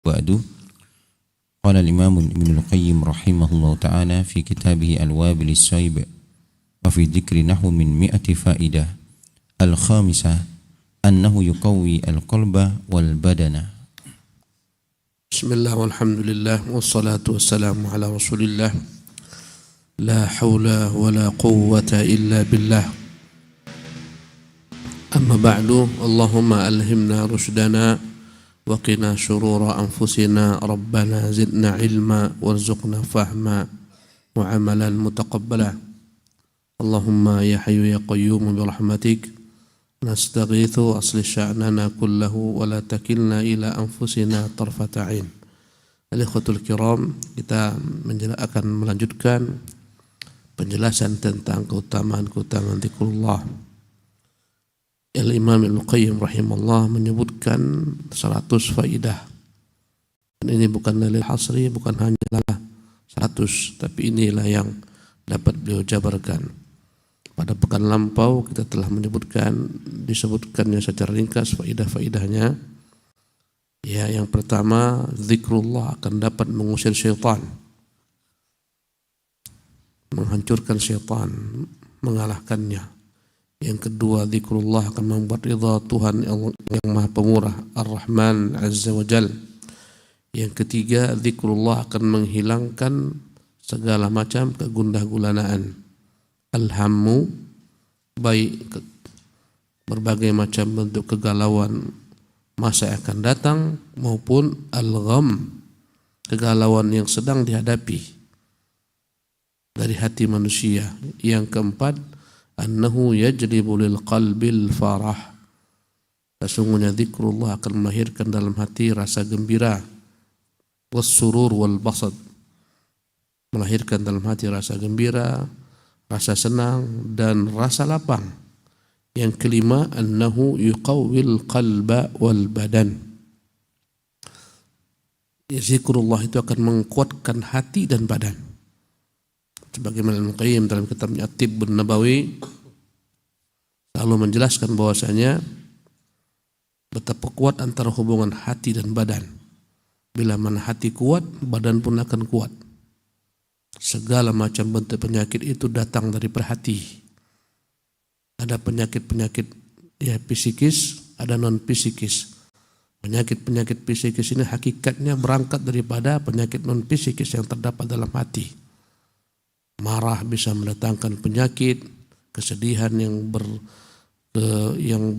Ba'du, qala al-imam Ibnu al-Qayyim rahimahullah ta'ala fi kitabih al-wabil as-sayyib wa fi dhikri nahu min mi'ati fa'idah al-khamisah annahu yuqawwi al-qalba wal badana. Bismillah walhamdulillah wassalatu wassalamu ala rasulillah la hawla wa la quwwata illa billah amma ba'du Allahumma alhimna rushdana wa qina syurura anfusina rabbana zidna ilma warzuqna fahma wa amalan mutaqabbala Allahumma ya hayyu ya qayyum birahmatik nastaghithu asli sya'nana kullahu wa la takilna ila anfusina tarfata ain. Al-ikhwatul kiram, kita akan melanjutkan penjelasan tentang keutamaan zikrullah. Al-Imam Ibnu Qayyim rahimahullah menyebutkan 100 faidah. Dan ini bukan dalil hasri, bukan hanyalah 100, tapi inilah yang dapat beliau jabarkan. Pada pekan lampau kita telah disebutkannya secara ringkas faidah-faidahnya. Ya, yang pertama, zikrullah akan dapat mengusir syaitan, menghancurkan syaitan, mengalahkannya. Yang kedua, zikrullah akan membuat ridha Tuhan yang Maha Pemurah, Ar-Rahman Azza wa Jal. Yang ketiga, zikrullah akan menghilangkan segala macam kegundah gulanaan, alhammu, baik berbagai macam bentuk kegalauan masa akan datang maupun al-gham, kegalauan yang sedang dihadapi dari hati manusia. Yang keempat, annahu yajlibu lil qalbil farah, sesungguhnya zikrullah akan melahirkan dalam hati rasa gembira, was surur wal basad, melahirkan dalam hati rasa gembira, rasa senang dan rasa lapang. Yang kelima, annahu yuqawwil qalba wal badan, zikrullah itu akan menguatkan hati dan badan. Sebagaimana Ibnu Qayyim dalam kitabnya At-Tibbun Nabawi selalu menjelaskan bahwasanya betapa kuat antara hubungan hati dan badan. Bila mana hati kuat, badan pun akan kuat. Segala macam bentuk penyakit itu datang dari perhati. Ada penyakit-penyakit psikis, ada non psikis. Penyakit-penyakit psikis ini hakikatnya berangkat daripada penyakit non psikis yang terdapat dalam hati. Marah bisa mendatangkan penyakit, kesedihan yang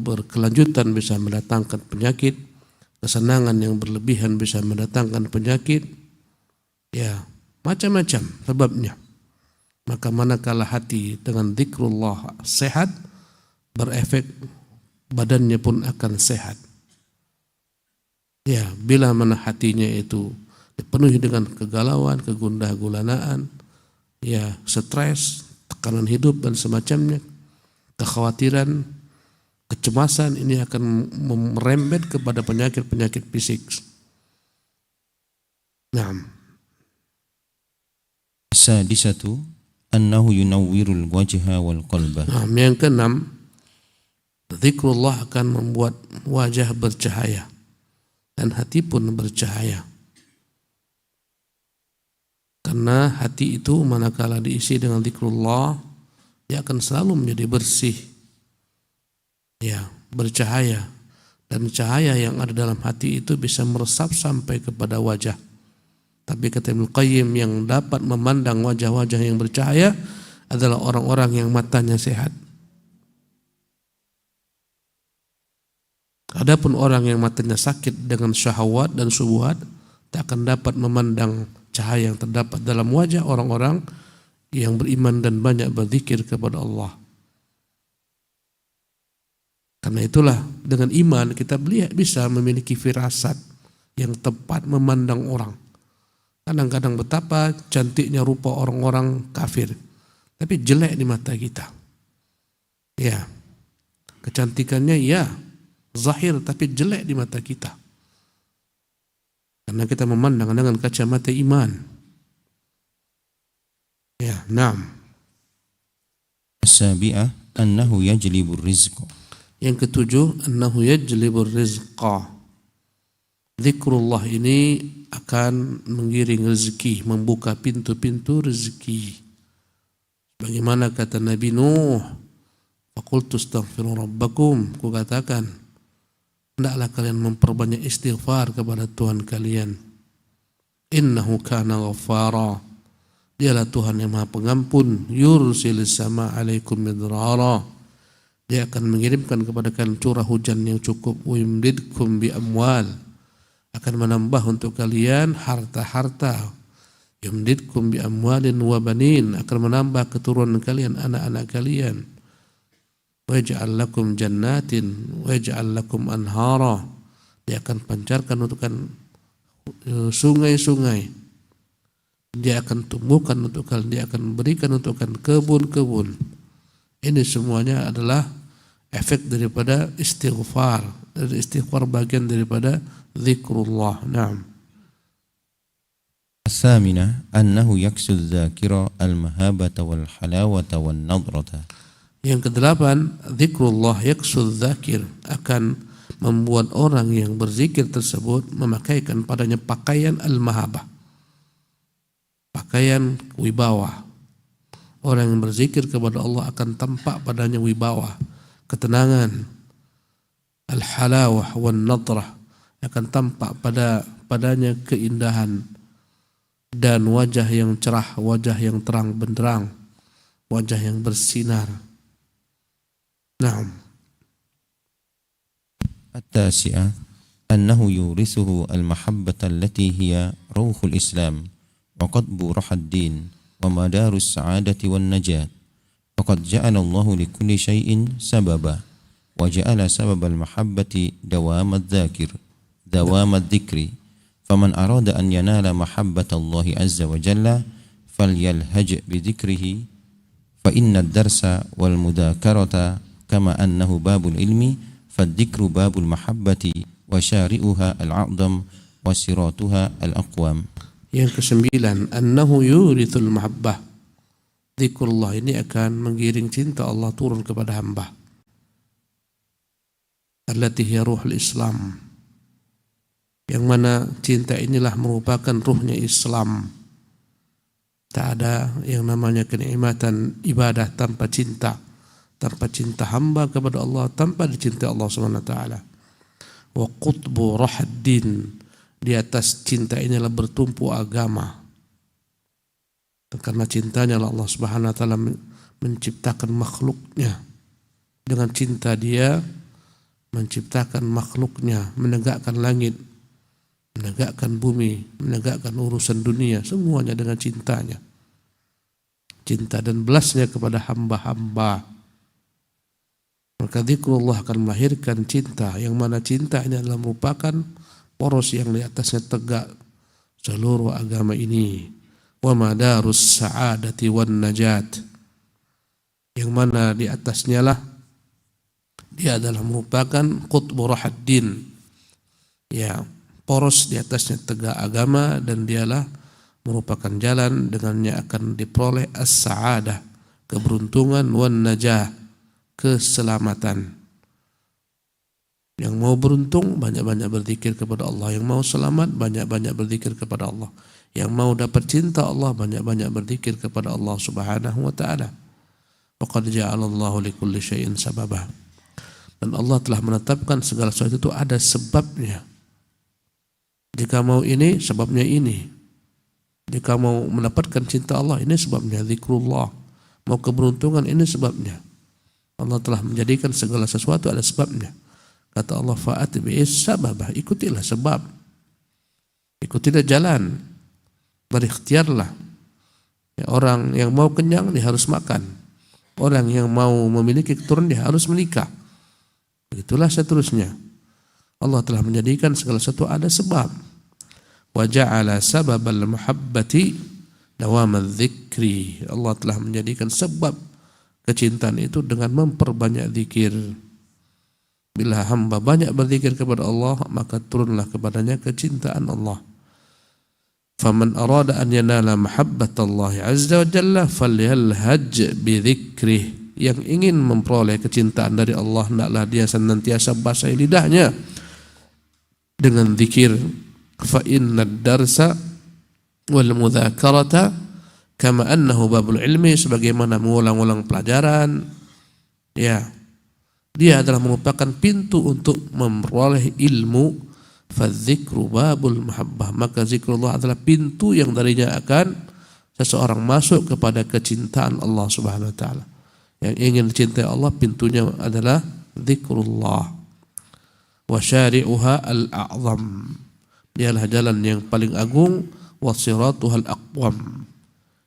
berkelanjutan bisa mendatangkan penyakit, kesenangan yang berlebihan bisa mendatangkan penyakit. Ya, macam-macam sebabnya. Maka manakala hati dengan zikrullah sehat, berefek badannya pun akan sehat. Ya, bila mana hatinya itu dipenuhi dengan kegalauan, kegundah gulanaan, ya, stres, tekanan hidup dan semacamnya, kekhawatiran, kecemasan, ini akan merembet kepada penyakit-penyakit fisik. Naam. Sadisatu annahu yunawwirul wajha wal qalba. Nah, yang keenam, zikrullah akan membuat wajah bercahaya dan hati pun bercahaya. Karena hati itu manakala diisi dengan zikrullah, dia akan selalu menjadi bersih, ya, bercahaya. Dan cahaya yang ada dalam hati itu bisa meresap sampai kepada wajah. Tapi kata Ibnu Qayyim, yang dapat memandang wajah-wajah yang bercahaya adalah orang-orang yang matanya sehat. Adapun orang yang matanya sakit dengan syahwat dan syubhat, tak akan dapat memandang cahaya yang terdapat dalam wajah orang-orang yang beriman dan banyak berzikir kepada Allah. Karena itulah dengan iman kita bisa memiliki firasat yang tepat memandang orang. Kadang-kadang betapa cantiknya rupa orang-orang kafir, tapi jelek di mata kita. Ya, kecantikannya ya zahir, tapi jelek di mata kita. Karena kita memandang dengan kacamata iman. Ya, naam. As-sabi'ah annahu yajlibur rizq. Yang ketujuh, annahu yajlibur rizqa, Zikrullah ini akan menggiring rezeki, membuka pintu-pintu rezeki. Bagaimana kata Nabi Nuh, faqultu astaghfiru rabbakum, ku katakan, hendaklah kalian memperbanyak istighfar kepada Tuhan kalian. Innahu kana ghaffara, dialah Tuhan yang Maha Pengampun. Yursilis sama alaikum midrara, dia akan mengirimkan kepada kalian curah hujan yang cukup. Yumdidkum bi amwal, akan menambah untuk kalian harta-harta. Yumdidkum bi amwalin wa banin, akan menambah keturunan kalian, anak-anak kalian. Wa yaj'al lakum jannatin wa yaj'al lakum anhara, dia akan pancarkan untuk kalian sungai-sungai. Dia akan tumbuhkan untuk kalian, dia akan berikan untuk kalian kebun-kebun. Ini semuanya adalah efek daripada istighfar. Dari istighfar bagian daripada zikrullah. Naam. الثامنة أنه يكسو الذاكرة المهابة والحلاوة والنضرة. Yang kedelapan, zikrullah yaksu dzakir, akan membuat orang yang berzikir tersebut memakaikan padanya pakaian al-mahabah, pakaian wibawa. Orang yang berzikir kepada Allah akan tampak padanya wibawa, ketenangan. Al-halawah wan nadrah, akan tampak padanya keindahan dan wajah yang cerah, wajah yang terang benderang, wajah yang bersinar. Naam. التاسعة أنه يورثه المحبة التي هي روح الإسلام وقطب روح الدين ومدار السعادة والنجاة. فقد جعل الله لكل شيء سببا، وجعل سبب المحبة دوام الذكر. فمن أراد أن ينال محبة الله عز وجل فليلهج بذكره، فإن الدرس والمذاكرة كما أنه باب العلم فالذكر باب المحبة وشارئها الأعظم وصراطها الأقوم. Yang kesembilan, annahu yurithul mahabbah, zikrullah ini akan menggiring cinta Allah turun kepada hamba. Allati hiya ruhul Islam, yang mana cinta inilah merupakan ruhnya Islam. Tak ada yang namanya kenikmatan ibadah tanpa cinta hamba kepada Allah, tanpa dicintai Allah Subhanahu wa taala. Wa qutbu rahaddin, di atas cinta inilah bertumpu agama. Karena cintanya Allah Subhanahu wa taala menciptakan makhluknya. Dengan cinta dia menciptakan makhluknya, menegakkan langit, menegakkan bumi, menegakkan urusan dunia, semuanya dengan cintanya. Cinta dan belasnya kepada hamba-hamba. Maka zikrullah akan melahirkan cinta, yang mana cinta ini adalah merupakan poros yang di atasnya tegak seluruh agama ini. Wa madarus sa'adati wan najat, yang mana di atasnya lah dia adalah merupakan qutbu rahaddin, ya, poros di atasnya tegak agama, dan dialah merupakan jalan dengannya akan diperoleh as-sa'adah, keberuntungan, wan najah, keselamatan. Yang mau beruntung banyak-banyak berzikir kepada Allah, yang mau selamat banyak-banyak berzikir kepada Allah, yang mau dapat cinta Allah banyak-banyak berzikir kepada Allah Subhanahu wa taala. Faqad ja'alallahu likulli syai'in sababa, dan Allah telah menetapkan segala sesuatu itu ada sebabnya. Jika mau ini, sebabnya ini. Jika mau mendapatkan cinta Allah, ini sebabnya zikrullah. Mau keberuntungan, ini sebabnya. Allah telah menjadikan segala sesuatu ada sebabnya. Kata Allah, fa'atbi'is sababah, ikutilah sebab, ikutilah jalan, berikhtiarlah. Ya, orang yang mau kenyang dia harus makan, orang yang mau memiliki keturunan dia harus menikah. Begitulah seterusnya. Allah telah menjadikan segala sesuatu ada sebab. Wa ja'ala sababal muhabbati dawamad dzikri, Allah telah menjadikan sebab kecintaan itu dengan memperbanyak zikir. Bila hamba banyak berzikir kepada Allah, maka turunlah kepadanya kecintaan Allah. Faman arada an yanala mahabbatallahi azza wa jalla falyalhaj bi dzikrih, yang ingin memperoleh kecintaan dari Allah, hendaklah dia senantiasa basahi lidahnya dengan zikir. Fa inna darsa wal mudzakarata kama annahu babul ilmi, sebagaimana mengulang-ulang pelajaran, ya, dia adalah merupakan pintu untuk memperoleh ilmu. Fadzikru babul mahabbah, maka zikrullah adalah pintu yang darinya akan seseorang masuk kepada kecintaan Allah Subhanahu wa taala. Yang ingin dicintai Allah, pintunya adalah zikrullah. Wa syari'uha al-a'zam, dialah jalan yang paling agung. Wa siratuha al-aqwam,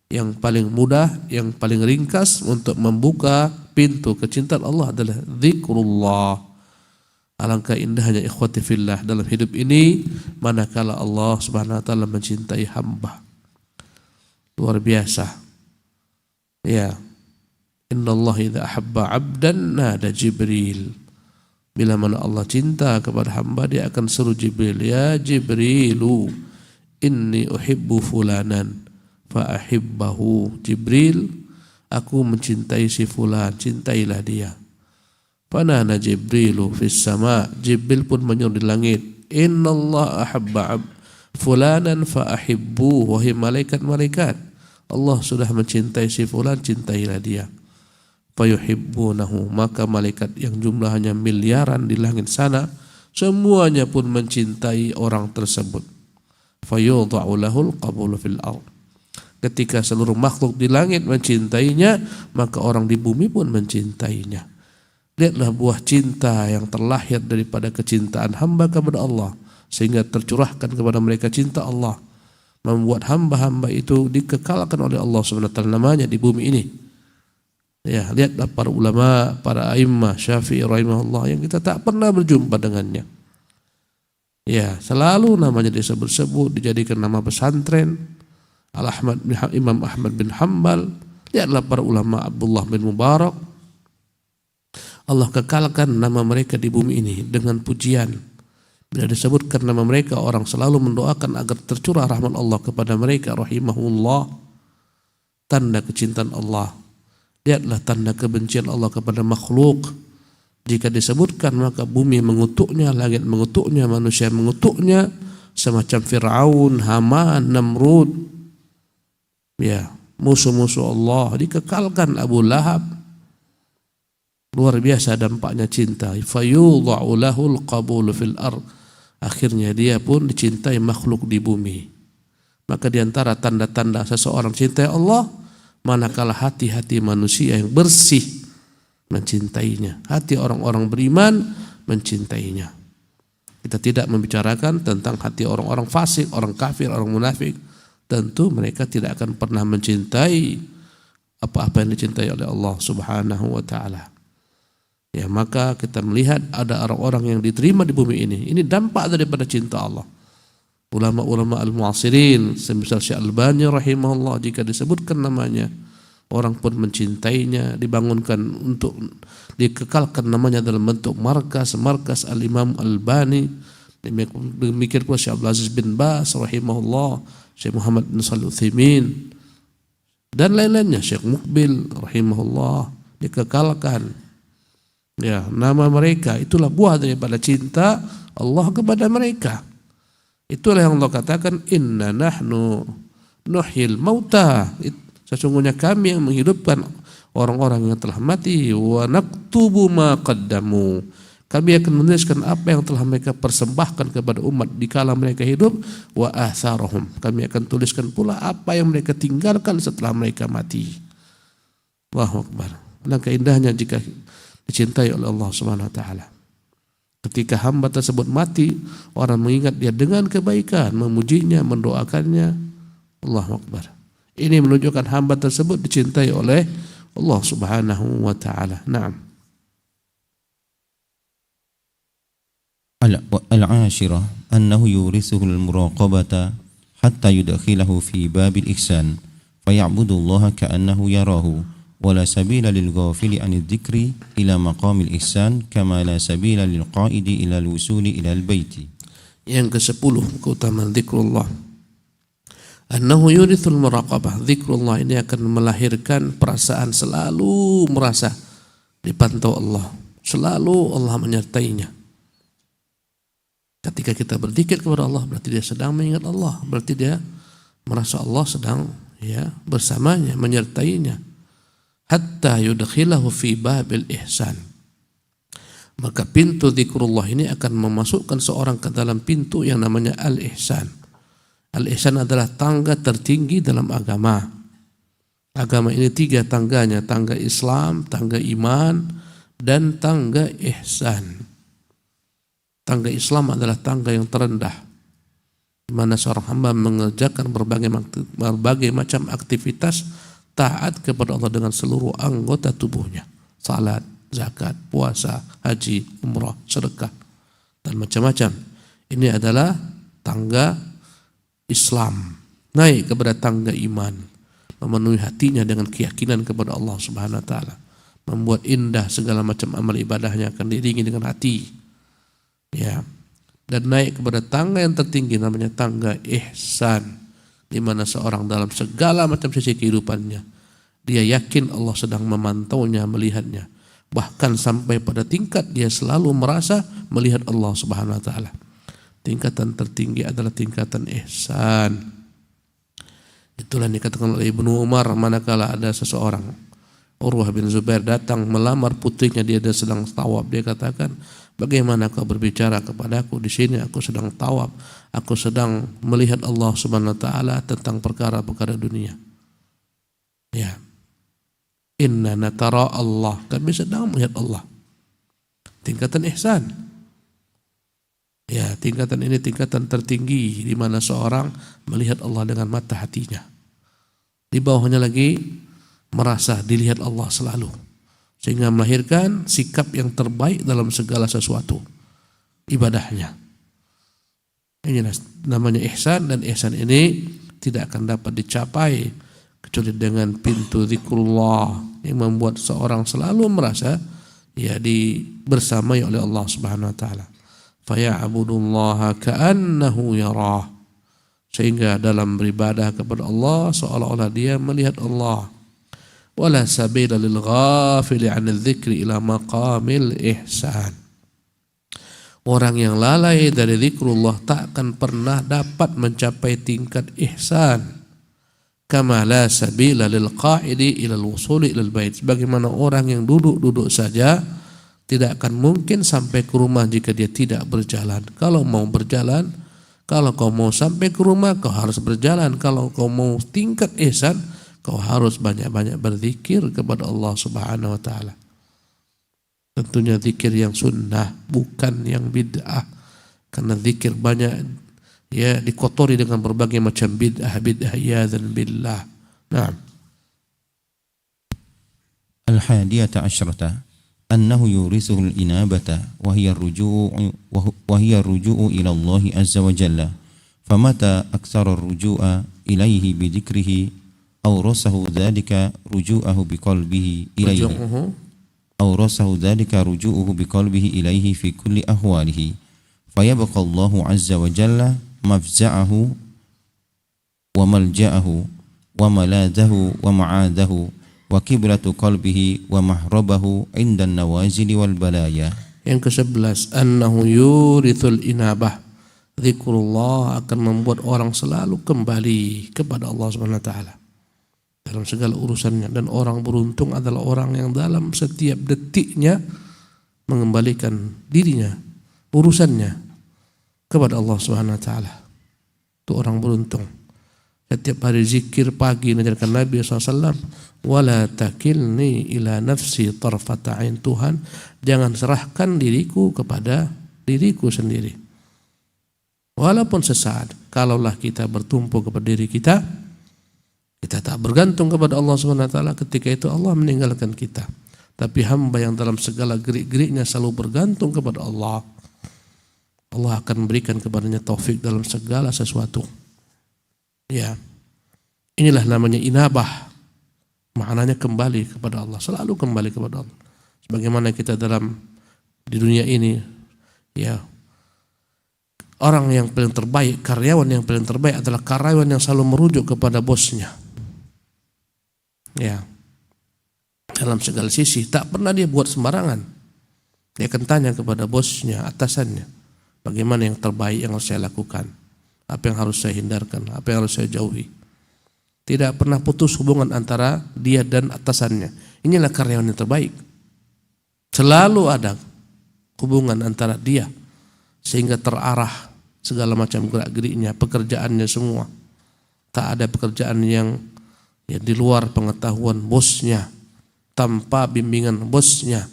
yang paling mudah, yang paling ringkas untuk membuka pintu kecintaan Allah adalah zikrullah. Alangkah indahnya ikhwati fillah dalam hidup ini manakala Allah Subhanahu wa taala mencintai hamba. Luar biasa. Ya. Innallaha idza ahabba 'abdan nada Jibril. Bila mana Allah cinta kepada hamba, dia akan seru Jibril, ya Jibrilu inni uhibbu fulanan fa ahibbahu. Jibril, aku mencintai si fulan, cintailah dia. Fanana Jibrilu fis sama, Jibril pun menyeru di langit, innallaha ahabba fulanan fa ahibbu. Wahai malaikat-malaikat, Allah sudah mencintai si fulan, cintailah dia. Fayuhibbunahu, maka malaikat yang jumlahnya miliaran di langit sana semuanya pun mencintai orang tersebut. Fayudha'u lahul qabulu fil ardh, ketika seluruh makhluk di langit mencintainya, maka orang di bumi pun mencintainya. Lihatlah buah cinta yang terlahir daripada kecintaan hamba kepada Allah, sehingga tercurahkan kepada mereka cinta Allah, membuat hamba-hamba itu dikekalkan oleh Allah SWT namanya di bumi ini. Ya, lihatlah para ulama, para a'immah Syafi'i rahimahullah yang kita tak pernah berjumpa dengannya. Ya, selalu namanya disebut-sebut, dijadikan nama pesantren. Imam Ahmad bin Hanbal. Lihatlah para ulama Abdullah bin Mubarak. Allah kekalkan nama mereka di bumi ini dengan pujian. Bila disebutkan nama mereka, orang selalu mendoakan agar tercurah rahmat Allah kepada mereka rahimahullah. Tanda kecintaan Allah. Lihatlah tanda kebencian Allah kepada makhluk. Jika disebutkan maka bumi mengutuknya, langit mengutuknya, manusia mengutuknya, semacam Fir'aun, Haman, Namrud. Ya, musuh-musuh Allah dikekalkan, Abu Lahab. Luar biasa dampaknya cinta. Fayudha'u lahul qabulu fil ardh, akhirnya dia pun dicintai makhluk di bumi. Maka diantara tanda-tanda seseorang cintai Allah, manakala hati-hati manusia yang bersih mencintainya, hati orang-orang beriman mencintainya. Kita tidak membicarakan tentang hati orang-orang fasik, orang kafir, orang munafik. Tentu mereka tidak akan pernah mencintai apa-apa yang dicintai oleh Allah Subhanahu wa taala. Ya, maka kita melihat ada orang-orang yang diterima di bumi ini. Ini dampak daripada cinta Allah. Ulama-ulama al-mu'asirin semisal Syekh Albani rahimahullah, jika disebutkan namanya orang pun mencintainya, dibangunkan untuk dikekalkan namanya dalam bentuk markas Al-Imam Albani. Demikian pula Syekh Abdul Aziz bin Baz rahimahullah, Syekh Muhammad bin Shalih Utsaimin dan lain-lainnya, Syekh Muqbil rahimahullah, dikekalkan. Ya, nama mereka itulah buah daripada cinta Allah kepada mereka. Itulah yang Allah katakan, inna nahnu nuhyil mauta, sesungguhnya kami yang menghidupkan orang-orang yang telah mati. Wa naktubu ma qaddamu, kami akan menuliskan apa yang telah mereka persembahkan kepada umat di kala mereka hidup. Wa atharahum, kami akan tuliskan pula apa yang mereka tinggalkan setelah mereka mati. Allahu Akbar. Alangkah indahnya jika dicintai oleh Allah Subhanahu wa taala. Ketika hamba tersebut mati, orang mengingat dia dengan kebaikan, memujinya, mendoakannya. Allahu Akbar. Ini menunjukkan hamba tersebut dicintai oleh Allah Subhanahu wa taala. Naam. Al-ashirah annahu yurithuhu al-muraqabata hatta yudkhilahu fi babil ihsan faya'budu Allah ka'annahu yarahu wala sabila lil ghafili anil dzikri ila maqamil ihsan kama la sabila lil qaidi ila al-wusuli ila al-baiti. Yang ke-10 keutamaan zikrullah. Annahu yurithul muraqabah. Zikrullah ini akan melahirkan perasaan selalu merasa dipantau Allah, selalu Allah menyertainya. Ketika kita berzikir kepada Allah, berarti dia sedang mengingat Allah, berarti dia merasa Allah sedang bersamanya, menyertainya. Hatta yudkhilahu fi babil ihsan. Maka pintu zikrullah ini akan memasukkan seorang ke dalam pintu yang namanya al-ihsan. Al-ihsan adalah tangga tertinggi dalam agama. Agama ini 3 tangganya, tangga Islam, tangga iman, dan tangga ihsan. Tangga Islam adalah tangga yang terendah, di mana seorang hamba mengerjakan berbagai macam aktivitas taat kepada Allah dengan seluruh anggota tubuhnya. Salat, zakat, puasa, haji, umrah, sedekah, dan macam-macam. Ini adalah tangga Islam. Naik kepada tangga iman, memenuhi hatinya dengan keyakinan kepada Allah Subhanahu wa taala, membuat indah segala macam amal ibadahnya akan diiringi dengan hati. Ya. Dan naik kepada tangga yang tertinggi namanya tangga ihsan, di mana seorang dalam segala macam sisi kehidupannya dia yakin Allah sedang memantaunya, melihatnya. Bahkan sampai pada tingkat dia selalu merasa melihat Allah Subhanahu wa taala. Tingkatan tertinggi adalah tingkatan ihsan. Itulah yang dikatakan oleh Ibnu Umar manakala ada seseorang, Urwah bin Zubair, datang melamar putrinya, dia sedang tawaf. Dia katakan, bagaimana kau berbicara kepadaku di sini? Aku sedang tawaf, aku sedang melihat Allah Subhanahu wa taala tentang perkara-perkara dunia. Ya. Inna natara Allah, kami sedang melihat Allah. Tingkatan ihsan. Ya, tingkatan ini tingkatan tertinggi di mana seorang melihat Allah dengan mata hatinya. Di bawahnya lagi merasa dilihat Allah selalu, sehingga melahirkan sikap yang terbaik dalam segala sesuatu ibadahnya. Ini namanya ihsan, dan ihsan ini tidak akan dapat dicapai kecuali dengan pintu zikrullah yang membuat seorang selalu merasa bersamai oleh Allah Subhanahu wa taala. Faya'budullaha ka'annahu yarah, sehingga dalam beribadah kepada Allah seolah-olah dia melihat Allah. Wala sabila lil ghafili 'anil dzikri ila maqamil ihsan. Orang yang lalai dari zikrullah tak akan pernah dapat mencapai tingkat ihsan. Kama la sabila lil qa'idi ila al-wusuli ila al-bait. Sebagaimana orang yang duduk-duduk saja tidak akan mungkin sampai ke rumah jika dia tidak berjalan. Kalau mau berjalan, kalau kau mau sampai ke rumah, kau harus berjalan. Kalau kau mau tingkat ihsan, kau harus banyak-banyak berzikir kepada Allah Subhanahu wa taala. Tentunya zikir yang sunnah, bukan yang bid'ah. Karena zikir banyak dikotori dengan berbagai macam bid'ah yadzan billah. Naam. Al-hadiyata asyrata أنه يورثه الإنابة وهي الرجوع إلى الله عز وجل، فمتى أكثر الرجوع إليه بذكره أورثه ذلك رجوعه بقلبه إليه في كل أحواله، فيبقى الله عز وجل مفزعه وملجأه وملاذه ومعاذه وكبرة قلبه ومهربه عند النوازل والبلايا. Yang ke-11, annahu yurithul inabah. Zikrullah akan membuat orang selalu kembali kepada Allah Subhanahu wa taala dalam segala urusannya, dan orang beruntung adalah orang yang dalam setiap detiknya mengembalikan dirinya, urusannya kepada Allah Subhanahu wa taala. Itu orang beruntung. Setiap hari zikir pagi, mengajarkan Nabi SAW, wala takilni ila nafsi tarfata ain. Tuhan, jangan serahkan diriku kepada diriku sendiri, walaupun sesaat. Kalaulah kita bertumpu kepada diri kita, kita tak bergantung kepada Allah Subhanahu wa taala, ketika itu Allah meninggalkan kita. Tapi hamba yang dalam segala gerik-geriknya selalu bergantung kepada Allah, Allah akan memberikan kepadanya taufik dalam segala sesuatu. Ya, inilah namanya inabah. Maknanya kembali kepada Allah, selalu kembali kepada Allah. Sebagaimana kita di dunia ini, orang yang paling terbaik, karyawan yang paling terbaik adalah karyawan yang selalu merujuk kepada bosnya. Ya, dalam segala sisi, tak pernah dia buat sembarangan. Dia akan tanya kepada bosnya, atasannya, Bagaimana yang terbaik yang harus saya lakukan? Apa yang harus saya hindarkan? Apa yang harus saya jauhi? Tidak pernah putus hubungan antara dia dan atasannya. Inilah karyawan yang terbaik. Selalu ada hubungan antara dia sehingga terarah segala macam gerak-geriknya, pekerjaannya semua. Tak ada pekerjaan yang di luar pengetahuan bosnya, tanpa bimbingan bosnya.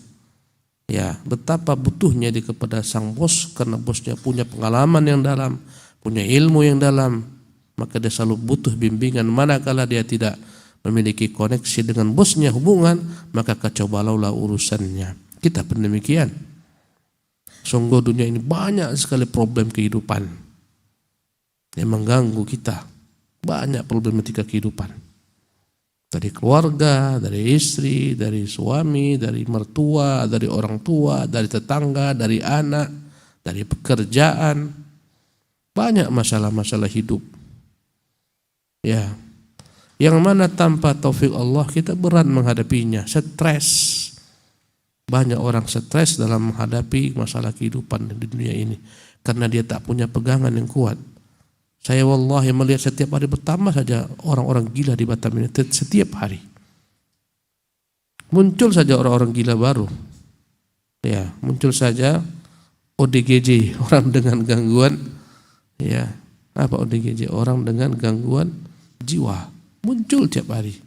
Ya, betapa butuhnya dia kepada sang bos karena bosnya punya pengalaman yang dalam, punya ilmu yang dalam, maka dia selalu butuh bimbingan. Manakala dia tidak memiliki koneksi dengan bosnya hubungan, maka kacau balaulah urusannya. Kita pun demikian. Sungguh dunia ini banyak sekali problem kehidupan yang mengganggu kita. Banyak problematika kehidupan. Dari keluarga, dari istri, dari suami, dari mertua, dari orang tua, dari tetangga, dari anak, dari pekerjaan. Banyak masalah-masalah hidup. Ya. Yang mana tanpa taufik Allah kita berat menghadapinya, stres. Banyak orang stres dalam menghadapi masalah kehidupan di dunia ini karena dia tak punya pegangan yang kuat. Saya wallahi melihat setiap hari bertambah saja orang-orang gila di Batam ini, setiap hari. Muncul saja orang-orang gila baru. Ya, muncul saja ODGJ, orang dengan gangguan. Ya, apa ODGJ? Orang dengan gangguan jiwa. Muncul tiap hari.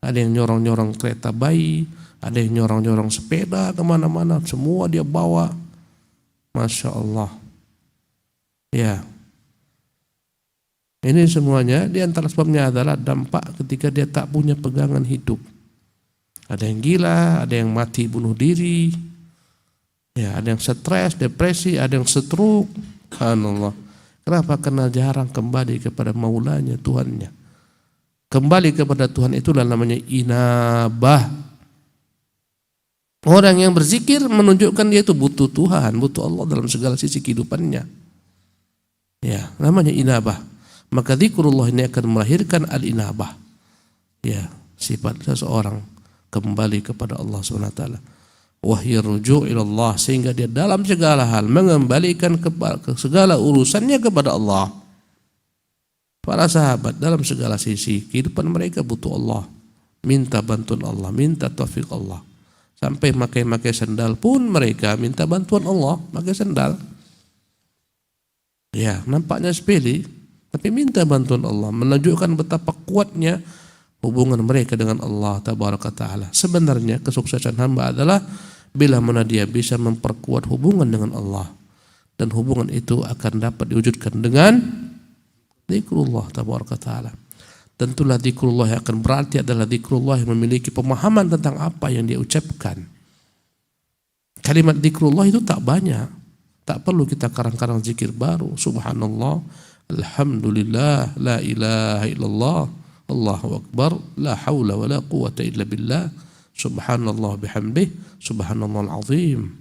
Ada yang nyorong-nyorong kereta bayi, ada yang nyorong-nyorong sepeda kemana-mana, semua dia bawa. Masya Allah. Ya. Ini semuanya di antara sebabnya adalah dampak ketika dia tak punya pegangan hidup. Ada yang gila, ada yang mati bunuh diri. Ya, ada yang stres, depresi, ada yang stroke. Subhanallah. Kenapa? Karena jarang kembali kepada maulanya, Tuhannya. Kembali kepada Tuhan itulah namanya inabah. Orang yang berzikir menunjukkan dia itu butuh Tuhan, butuh Allah dalam segala sisi kehidupannya. Ya, namanya inabah. Maka zikrullah ini akan melahirkan al-inabah. Ya, sifat seseorang kembali kepada Allah SWT. Wahya ruju' ilallah, sehingga dia dalam segala hal mengembalikan ke segala urusannya kepada Allah. Para sahabat dalam segala sisi kehidupan mereka butuh Allah. Minta bantuan Allah, minta taufik Allah. Sampai makai sandal pun mereka minta bantuan Allah, pakai sandal. Ya, nampaknya sepele, tapi minta bantuan Allah, menunjukkan betapa kuatnya hubungan mereka dengan Allah Tabaraka Ta'ala. Sebenarnya kesuksesan hamba adalah bila mana dia bisa memperkuat hubungan dengan Allah. Dan hubungan itu akan dapat diwujudkan dengan zikrullah Tabaraka Ta'ala. Tentulah zikrullah yang akan berarti adalah zikrullah yang memiliki pemahaman tentang apa yang dia ucapkan. Kalimat zikrullah itu tak banyak. Tak perlu kita karang-karang zikir baru. Subhanallah, alhamdulillah, la ilaha illallah, Allahu akbar, la hawla wa la quwata illa billah, subhanallah bihamdih, subhanallah al-azim,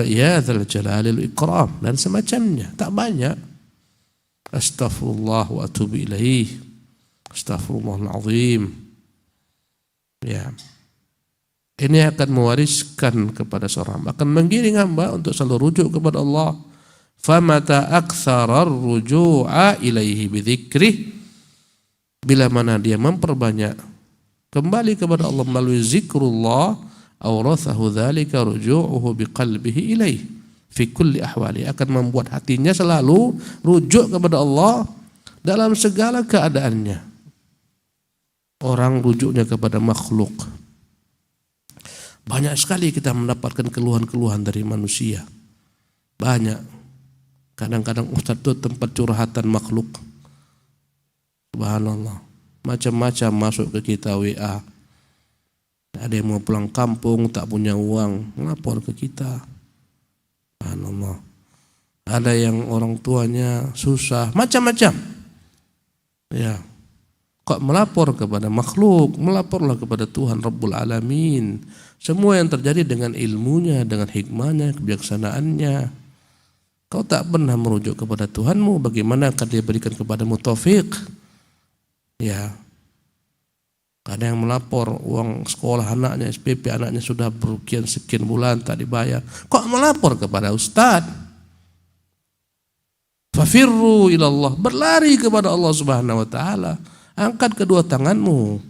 ya dzal jalali wal ikram, dan semacamnya. Tak banyak. Astaghfirullah wa atubu ilaih, astaghfirullah al-azim. Ya. Ini akan mewariskan kepada seorang, akan menggiring hamba untuk selalu rujuk kepada Allah. Famata aktsarar ruju'a ilaihi bidzikrih, bila mana dia memperbanyak kembali kepada Allah melalui zikrullah, awrathahu dzalika ruju'uhu biqalbihi ilaihi fi kulli ahwali, akan membuat hatinya selalu rujuk kepada Allah dalam segala keadaannya. Orang rujuknya kepada makhluk. Banyak sekali kita mendapatkan keluhan-keluhan dari manusia. Banyak. Kadang-kadang ustaz itu tempat curhatan makhluk. Subhanallah. Macam-macam masuk ke kita WA. Ada yang mau pulang kampung, tak punya uang, melapor ke kita. Subhanallah. Ada yang orang tuanya susah, macam-macam. Ya. Kok melapor kepada makhluk? Melaporlah kepada Tuhan Rabbul Alamin. Semua yang terjadi dengan ilmunya, dengan hikmahnya, kebijaksanaannya. Kau tak pernah merujuk kepada Tuhanmu, bagaimana akan dia berikan kepadamu taufik? Ya. Ada yang melapor uang sekolah anaknya, SPP anaknya sudah sekian bulan tak dibayar. Kok melapor kepada ustaz? Fafirru ilallah, berlari kepada Allah Subhanahu wa taala. Angkat kedua tanganmu.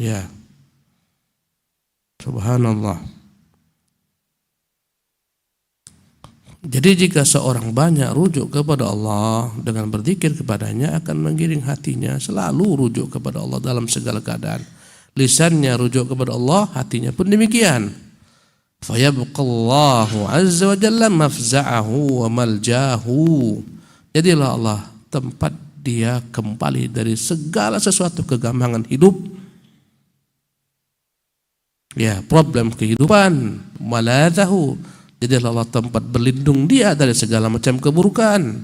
Ya. Subhanallah. Jadi jika seorang banyak rujuk kepada Allah dengan berzikir kepadanya akan menggiring hatinya selalu rujuk kepada Allah dalam segala keadaan. Lisannya rujuk kepada Allah, hatinya pun demikian. Fayabqallahu azza wa jalla mafza'ahu wa maljahu. Jadilah Allah tempat dia kembali dari segala sesuatu kegampangan hidup. Ya, problem kehidupan, maladahu. Jadilah Allah tempat berlindung dia dari segala macam keburukan.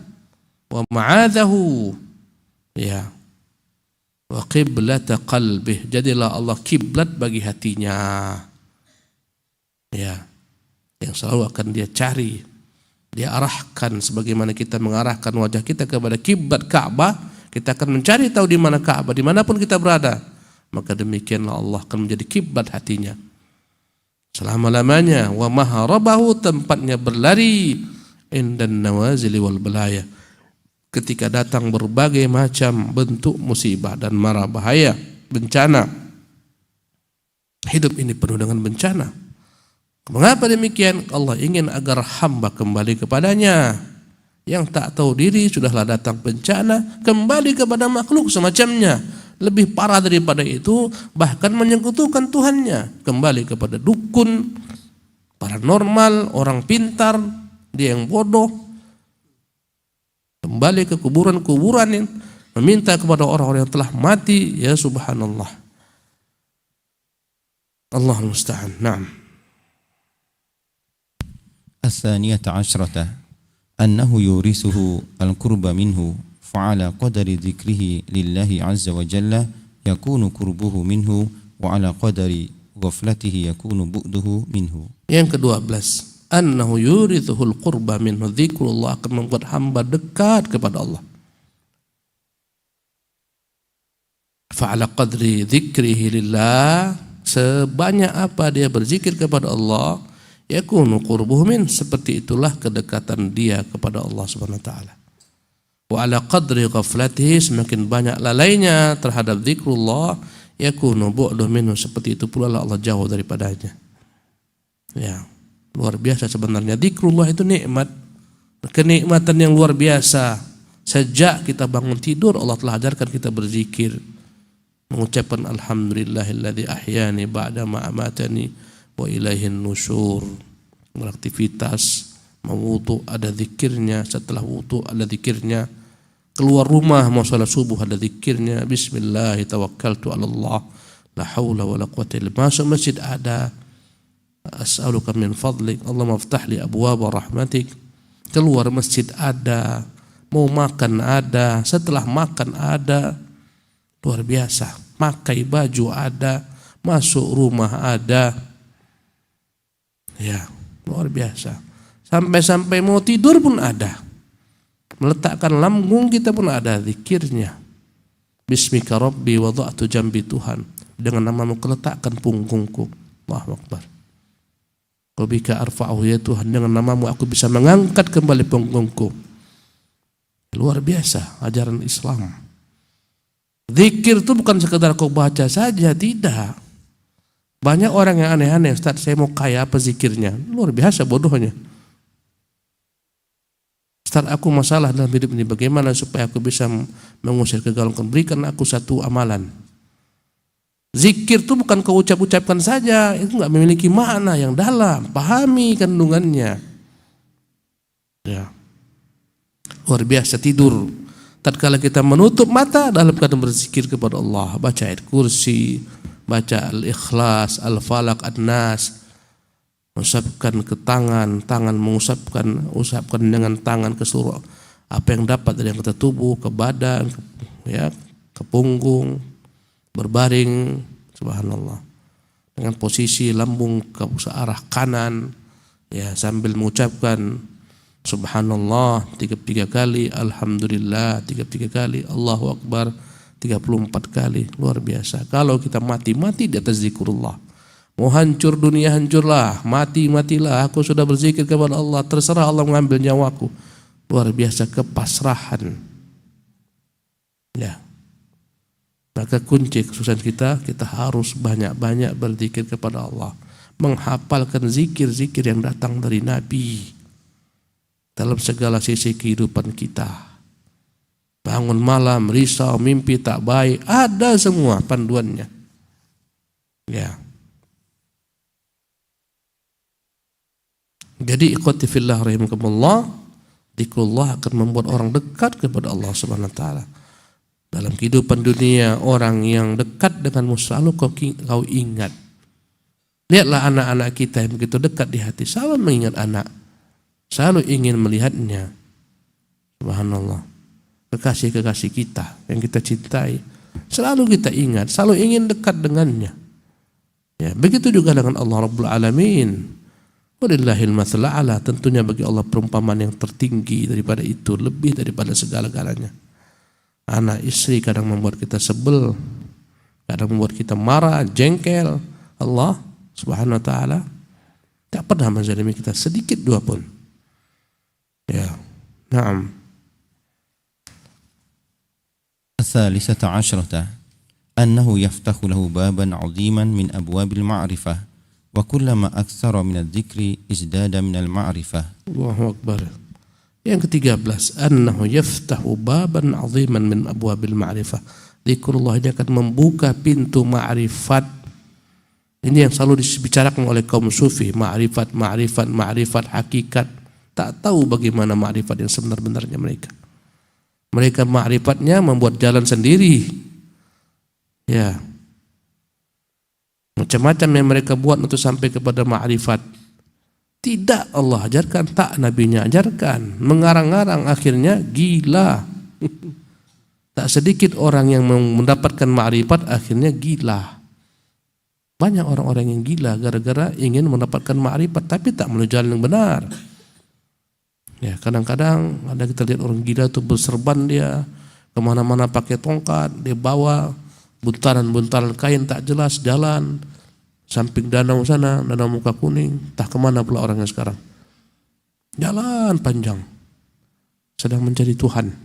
Wa ma'adahu. Ya. Wa qiblata qalbih. Jadilah Allah kiblat bagi hatinya. Ya. Yang selalu akan dia cari. Dia arahkan sebagaimana kita mengarahkan wajah kita kepada kiblat Ka'bah, kita akan mencari tahu di mana Ka'bah, dimanapun kita berada. Maka demikianlah Allah akan menjadi kiblat hatinya selama-lamanya. Wa maharabahu, tempatnya berlari, indan nawazili wal balaya, ketika datang berbagai macam bentuk musibah dan mara bahaya, bencana. Hidup ini penuh dengan bencana. Mengapa demikian? Allah ingin agar hamba kembali kepadanya. Yang tak tahu diri sudahlah datang bencana, kembali kepada makhluk semacamnya. Lebih parah daripada itu, bahkan menyekutukan Tuhannya, kembali kepada dukun, paranormal, orang pintar, dia yang bodoh, kembali ke kuburan-kuburan, meminta kepada orang-orang yang telah mati. Ya subhanallah. Allahul musta'an. Naam. الثانية عشرة أنه يورثه القرب منه فعلى قدر ذكره لله عز وجل يكون قربه منه وعلى قدر غفلته يكون بعده منه. Yang ke-12, annahu yurithuhul qurba minhu, zikrullah akan membuat hamba dekat kepada Allah. Fa'ala qadri dzikrihi lillah, sebanyak apa dia berzikir kepada Allah, yakunu qurbuhu min, seperti itulah kedekatan dia kepada Allah Subhanahu wa taala. Wa ala qadri ghaflatihi, semakin banyak lalainya terhadap zikrullah, yakunu bu'du minhu, seperti itu pula Allah jauh daripadanya. Ya, luar biasa sebenarnya zikrullah itu nikmat, kenikmatan yang luar biasa. Sejak kita bangun tidur Allah telah ajarkan kita berzikir, mengucapkan alhamdulillahilladzi ahyani ba'da ma amatani wa ilaihin nusyur. Beraktivitas, mewudu ada zikirnya, setelah wudu ada zikirnya, keluar rumah mau salat subuh ada zikirnya, bismillah tawakkaltu 'ala Allah la haula wala quwwata illa billah. Masuk masjid ada as'aluka min fadlik Allahumma iftah li abwaaba rahmatik. Keluar masjid ada, mau makan ada, setelah makan ada. Luar biasa. Pakai baju ada, masuk rumah ada. Ya, luar biasa. Sampai-sampai mau tidur pun ada. Meletakkan lambung kita pun ada zikirnya. Bismika rabbi wada'tu jambi, Tuhan, dengan namamu keletakkan punggungku. Allahu akbar. Wabika arfa'u, ya Tuhan, dengan namamu aku bisa mengangkat kembali punggungku. Luar biasa ajaran Islam. Zikir itu bukan sekedar kau baca saja, tidak. Banyak orang yang aneh-aneh, Ustaz, saya mau kaya, apa zikirnya? Luar biasa bodohnya. Ustaz, aku masalah dalam hidup ini, bagaimana supaya aku bisa mengusir kegagalan? Berikan aku satu amalan. Zikir itu bukan kau ucap-ucapkan saja, itu enggak memiliki makna yang dalam, pahami kandungannya. Ya. Luar biasa. Tidur, tatkala kita menutup mata dalam keadaan berzikir kepada Allah, baca ayat kursi, baca al-ikhlas, al-falaq, an-nas, usapkan ke tangan, usapkan dengan tangan ke seluruh apa yang dapat dari anggota tubuh, ke badan, ke punggung, berbaring, subhanallah, dengan posisi lambung ke arah kanan, ya, sambil mengucapkan subhanallah 33 kali, alhamdulillah 33 kali, Allahu akbar 34 kali. Luar biasa. Kalau kita mati di atas zikrullah. Mau hancur dunia, hancurlah, matilah, aku sudah berzikir kepada Allah, terserah Allah mengambil nyawaku. luar biasa kepasrahan. Ya. Maka kunci kesuksesan kita harus banyak-banyak berzikir kepada Allah, menghafalkan zikir-zikir yang datang dari Nabi dalam segala sisi kehidupan kita. Bangun malam, risau, mimpi tak baik, ada semua panduannya. Ya. Jadi ikhwati fillah rahimakumullah, zikrullah akan membuat orang dekat kepada Allah Subhanahu wa taala. Dalam kehidupan dunia, orang yang dekat denganmu selalu kau ingat. Lihatlah anak-anak kita yang begitu dekat di hati, selalu mengingat anak, selalu ingin melihatnya. Subhanallah. Kekasih-kekasih kita yang kita cintai, selalu kita ingat, selalu ingin dekat dengannya. Ya, begitu juga dengan Allah Rabbul Alamin. Walillahil matsalul a'la, tentunya bagi Allah perumpamaan yang tertinggi daripada itu, lebih daripada segala-galanya. Anak istri kadang membuat kita sebel, kadang membuat kita marah, jengkel. Allah Subhanahu wa taala tak pernah menzalimi kita sedikit dua pun. Ya. Naam. الثالثة عشرة أنه يفتح له بابا عظيما من أبواب المعرفة وكلما أكثر من الذكر ازداد من المعرفة. Allahu Akbar. Yang ke-13, annahu yaftahu baban 'aziman min abwabil ma'rifah. Zikrullah ini akan membuka pintu ma'rifat. Ini yang selalu dibicarakan oleh kaum sufi, ma'rifat, hakikat. Tak tahu bagaimana ma'rifat yang sebenar-benarnya mereka. Mereka ma'rifatnya membuat jalan sendiri. Ya. Macam-macam yang mereka buat untuk sampai kepada ma'rifat. Tidak Allah ajarkan, tak Nabinya ajarkan. Mengarang-arang akhirnya gila. Tak sedikit orang yang mendapatkan ma'rifat akhirnya gila. Banyak orang-orang yang gila gara-gara ingin mendapatkan ma'rifat tapi tak melalui jalan yang benar. Ya, kadang-kadang ada kita lihat orang gila itu berserban dia kemana-mana pakai tongkat, dia bawa buntaran-buntaran kain tak jelas jalan samping danau sana, danau muka kuning, entah kemana pula orangnya sekarang. Jalan panjang, sedang mencari Tuhan.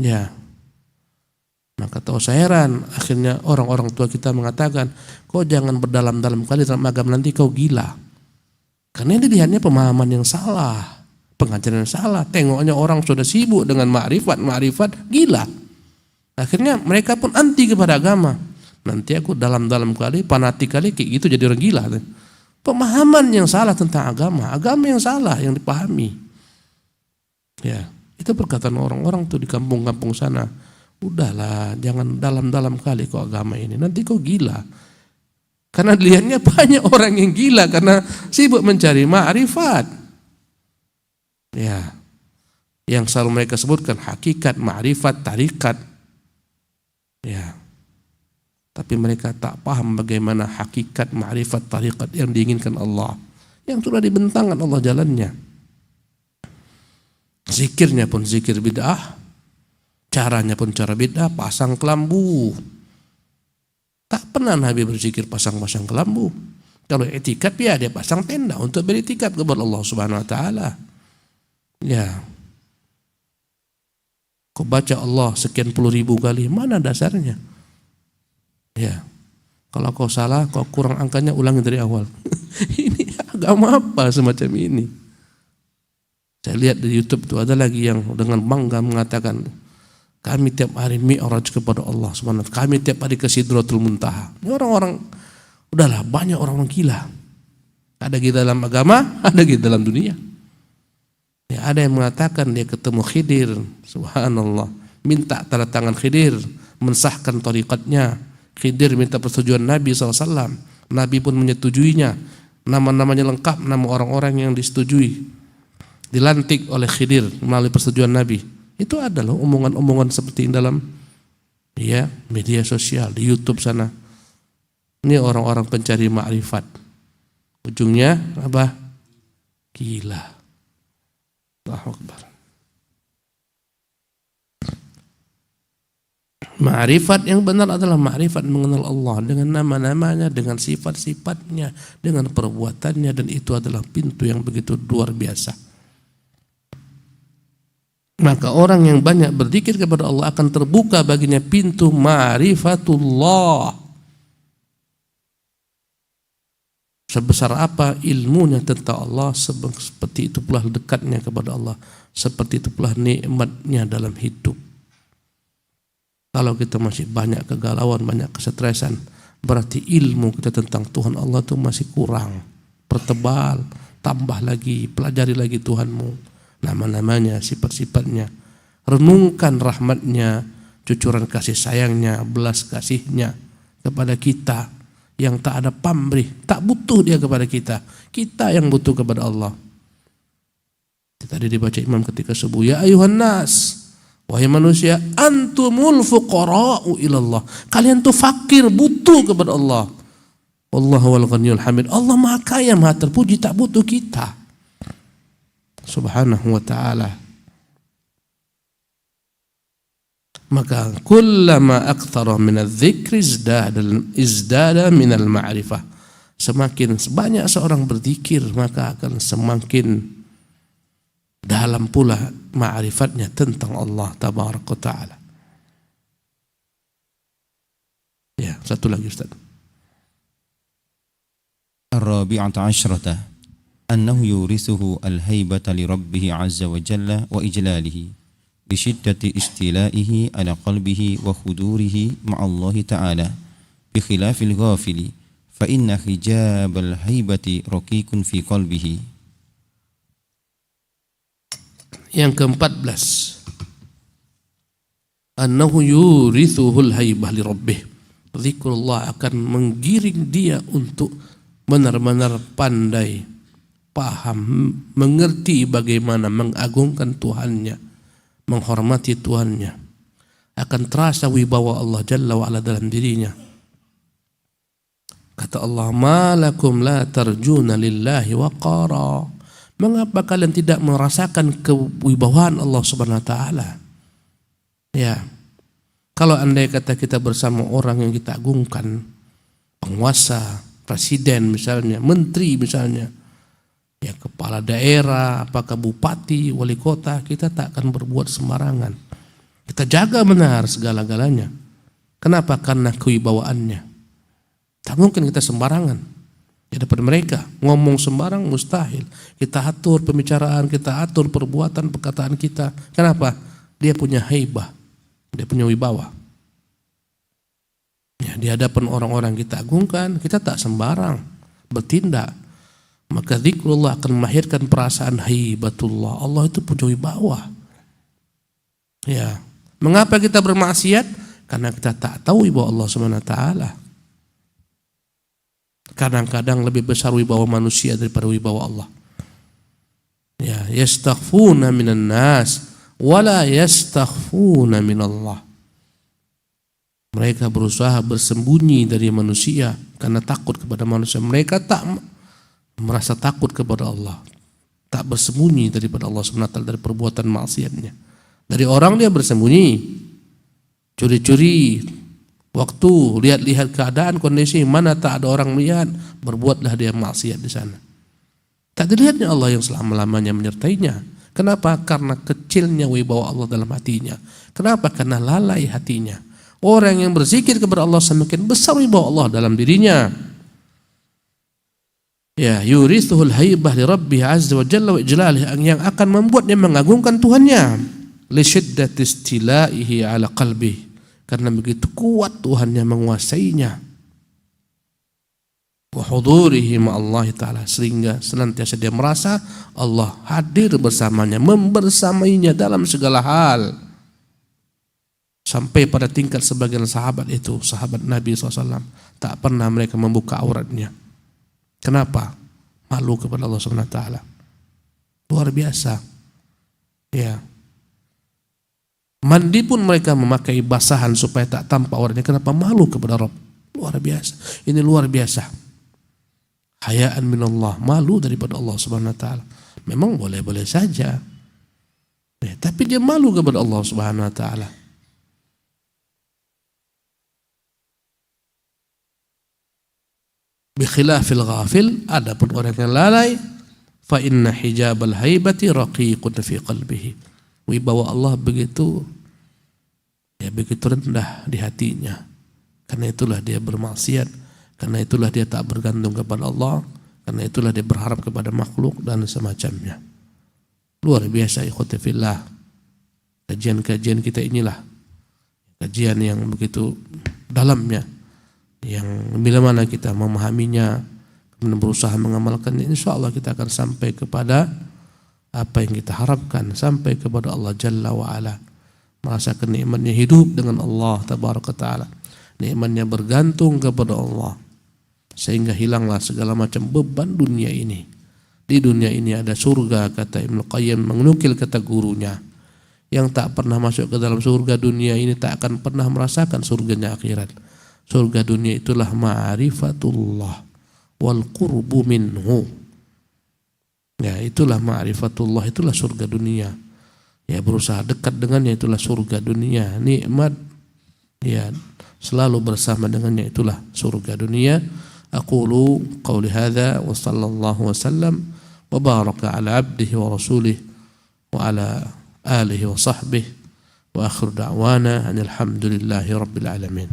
Ya, maka tahu saya heran, akhirnya orang-orang tua kita mengatakan, kau jangan berdalam-dalam kali dalam agama nanti kau gila. Karena ini dilihatnya pemahaman yang salah, pengajaran yang salah. Tengoknya orang sudah sibuk dengan ma'rifat, gila. Akhirnya mereka pun anti kepada agama. Nanti aku dalam-dalam kali, fanatik kali, kayak gitu jadi orang gila. Pemahaman yang salah tentang agama yang salah yang dipahami. Ya, itu perkataan orang-orang tuh di kampung-kampung sana. Udahlah, jangan dalam-dalam kali kok agama ini, nanti kau gila. Karena dilihatnya banyak orang yang gila karena sibuk mencari ma'rifat. Ya, yang selalu mereka sebutkan hakikat, ma'rifat, tarikat. Ya, tapi mereka tak paham bagaimana hakikat, ma'rifat, tarikat yang diinginkan Allah, yang sudah dibentangkan Allah jalannya. Zikirnya pun zikir bid'ah, caranya pun cara bid'ah, pasang kelambu. Tak pernah Nabi berzikir pasang-pasang kelambu. Kalau etikaf ya dia pasang tenda untuk beritikaf kepada Allah Subhanahu wa taala. Ya. Kau baca Allah sekian puluh ribu kali, mana dasarnya? Ya. Kalau kau salah, kau kurang angkanya, ulangi dari awal. Ini agama apa semacam ini? Saya lihat di YouTube tuh ada lagi yang dengan bangga mengatakan, kami tiap hari mi'raj kepada Allah Subhanahu wa taala. Kami tiap hari ke Sidratul Muntaha. Ini orang-orang, udahlah banyak orang gila. Ada gitu dalam agama, ada gitu dalam dunia. Ya, ada yang mengatakan dia ketemu Khidir, subhanallah, minta tanda tangan Khidir, mensahkan tariqatnya. Khidir minta persetujuan Nabi SAW. Nabi pun menyetujuinya. Nama-namanya lengkap, nama orang-orang yang disetujui. Dilantik oleh Khidir melalui persetujuan Nabi. Itu adalah omongan-omongan seperti ini dalam ya media sosial, di YouTube sana. Ini orang-orang pencari ma'rifat. Ujungnya apa? Gila. Allahu Akbar. Ma'rifat yang benar adalah ma'rifat mengenal Allah dengan nama-namanya, dengan sifat-sifatnya, dengan perbuatannya, dan itu adalah pintu yang begitu luar biasa. Maka orang yang banyak berzikir kepada Allah akan terbuka baginya pintu ma'rifatullah. Sebesar apa ilmunya tentang Allah, seperti itu pula dekatnya kepada Allah, seperti itu pula nikmatnya dalam hidup. Kalau kita masih banyak kegalauan, banyak kesetresan, berarti ilmu kita tentang Tuhan Allah itu masih kurang. Pertebal, tambah lagi, pelajari lagi Tuhanmu, nama-namanya, sifat-sifatnya, renungkan rahmatnya, cucuran kasih sayangnya, belas kasihnya kepada kita yang tak ada pamrih, tak butuh dia kepada kita, kita yang butuh kepada Allah. Tadi dibaca imam ketika subuh, ya ayuhan nas, wahai manusia, antumul fuqara'u ilallah, kalian tuh fakir, butuh kepada Allah. Wallahu wal ghaniyul hamid, Allah maha kaya, maha terpuji, tak butuh kita subhanahu wa ta'ala. Maka kullama aktsara min adz-dzikri izdada min al-ma'rifah. Semakin banyak seorang berzikir, maka akan semakin dalam pula ma'rifatnya tentang Allah tabaraka ta'ala. Ya, satu lagi Ustaz. Ar-rabi'ata asyrata أنه يورثه الهيبة لربه عز وجل وإجلاله بشدة استيلائه على قلبه وحضوره مع الله تعالى بخلاف الغافل فإن حجاب الهيبة رقيق في قلبه. Yang ke-14, annahu yurithuhul haibah li rabbih. Zikrullah akan menggiring dia untuk benar-benar pandai, paham, mengerti bagaimana mengagungkan Tuhannya, menghormati Tuhannya. Akan terasa wibawa Allah Jalla wa'ala dalam dirinya. Kata Allah, ma lakum la tarjuna lillahi waqara. Mengapa kalian tidak merasakan kewibawaan Allah Subhanahu wa ta'ala? Ya, kalau andai kata kita bersama orang yang kita agungkan, penguasa, presiden misalnya, menteri misalnya, ya kepala daerah, apakah bupati, wali kota, kita tak akan berbuat sembarangan. Kita jaga benar segala-galanya. Kenapa? Karena kewibawaannya. Tak mungkin kita sembarangan di depan mereka. Ngomong sembarang mustahil. Kita atur pembicaraan, kita atur perbuatan, perkataan kita. Kenapa? Dia punya haibah, dia punya wibawa. Ya, di hadapan orang-orang kita agungkan, kita tak sembarang bertindak. Maka zikrullah akan melahirkan perasaan haibatullah. Allah itu punya wibawa. Ya. Mengapa kita bermaksiat? Karena kita tak tahu wibawa Allah Subhanahu wa ta'ala. Kadang-kadang lebih besar wibawa manusia daripada wibawa Allah. Ya, yastakhfuna minan nas wala yastakhfuna minallah. Mereka berusaha bersembunyi dari manusia karena takut kepada manusia. Mereka tak merasa takut kepada Allah, tak bersembunyi daripada Allah SWT dari perbuatan maksiatnya. Dari orang dia bersembunyi, curi-curi waktu, lihat-lihat keadaan, kondisi mana tak ada orang melihat, berbuatlah dia maksiat di sana. Tak dilihatnya Allah yang selama-lamanya menyertainya. Kenapa? Karena kecilnya wibawa Allah dalam hatinya. Kenapa? Karena lalai hatinya. Orang yang berzikir kepada Allah semakin besar wibawa Allah dalam dirinya. Ya, yurithuhul haibah li rabbih azza wa jalla wa ijlalih, yang akan membuatnya mengagungkan Tuhannya. Li syiddati istilaihi ala qalbih, karena begitu kuat Tuhannya menguasainya. Wa hudurihi ma'allahi ta'ala, sehingga senantiasa dia merasa Allah hadir bersamanya, membersamainya dalam segala hal. Sampai pada tingkat sebagian sahabat itu, sahabat Nabi SAW, tak pernah mereka membuka auratnya. Kenapa? Malu kepada Allah Subhanahu wa ta'ala. Luar biasa. Ya. Mandi pun mereka memakai basahan supaya tak tampak auratnya. Kenapa? Malu kepada Rabb. Luar biasa. Ini luar biasa. Hayaan minallah, malu daripada Allah Subhanahu wa ta'ala. Memang boleh-boleh saja. Ya, tapi dia malu kepada Allah Subhanahu wa ta'ala. Bikhilafil ghafil, adapun orang yang lalai, fa inna hijabal haibati raqiqun fi qalbihi. wibawa Allah begitu rendah di hatinya. Karena itulah dia bermaksiat, karena itulah dia tak bergantung kepada Allah, karena itulah dia berharap kepada makhluk dan semacamnya. Luar biasa ikhwati fillah. Kajian-kajian kita inilah kajian yang begitu dalamnya, yang bila mana kita memahaminya, kemudian berusaha mengamalkannya, insya Allah kita akan sampai kepada apa yang kita harapkan, sampai kepada Allah Jalla wa'ala, merasakan nikmatnya hidup dengan Allah Tabaraka Ta'ala, nikmatnya bergantung kepada Allah, sehingga hilanglah segala macam beban dunia ini. Di dunia ini ada surga, kata Ibnu Qayyim menukil kata gurunya, yang tak pernah masuk ke dalam surga dunia ini tak akan pernah merasakan surganya akhirat. Surga dunia itulah ma'rifatullah wal qurbu minhu. Ya, itulah ma'rifatullah, itulah surga dunia. Ya, berusaha dekat dengannya, itulah surga dunia. Nikmat, ya, selalu bersama dengannya, itulah surga dunia. Aqulu qawli hadza wa sallallahu wasallam wa baraka ala abdihi wa rasulih wa ala alihi wa sahbihi wa akhir da'wana alhamdulillahi rabbil alamin.